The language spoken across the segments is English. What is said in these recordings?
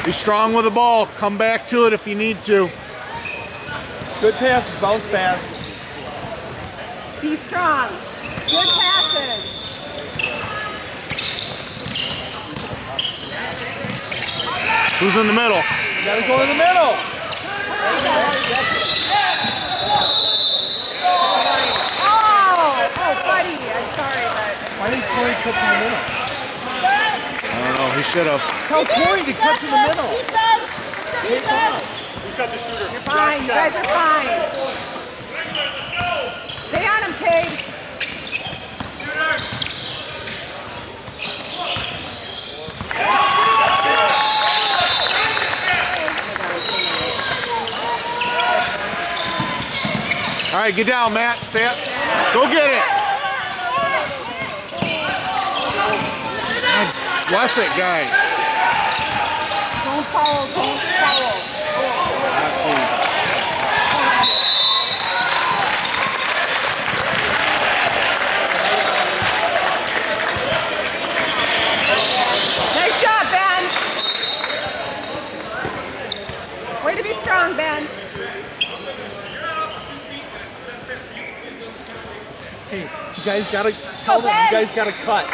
Be strong with the ball. Come back to it if you need to. Good passes, bounce pass. Be strong. Good passes. Who's in the middle? You gotta go in the middle. Oh, buddy. I'm sorry, but Why didn't Corey cut to the middle? I don't know. He should have. Tell Corey to cut to the middle. you're fine. You guys are fine. Stay on him, Cade. All right, get down, Matt. Stay up. Go get it. God bless it, guys. Don't foul. Don't foul. Nice shot, Ben. Way to be strong, Ben. Hey, you guys gotta tell them. You guys gotta cut.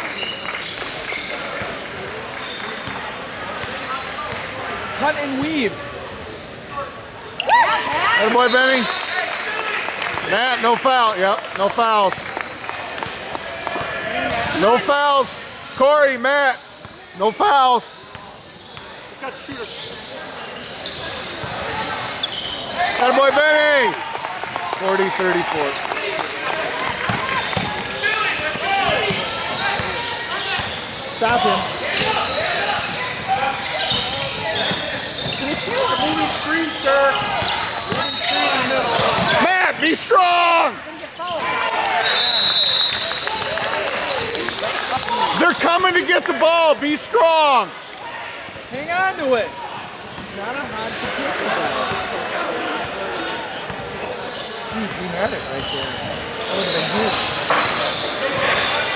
Cut and weave. Hey, boy, Benny. Matt, no foul. Yep, no fouls. No fouls. Corey, Matt, no fouls. Hey, boy, Benny. 40-34. Stop him. Moving screen, sir. Moving screen in the middle. Matt, be strong. They're coming to get the ball. Be strong. Hang on to it. Not a hard potato. He had it right there. That would have been huge.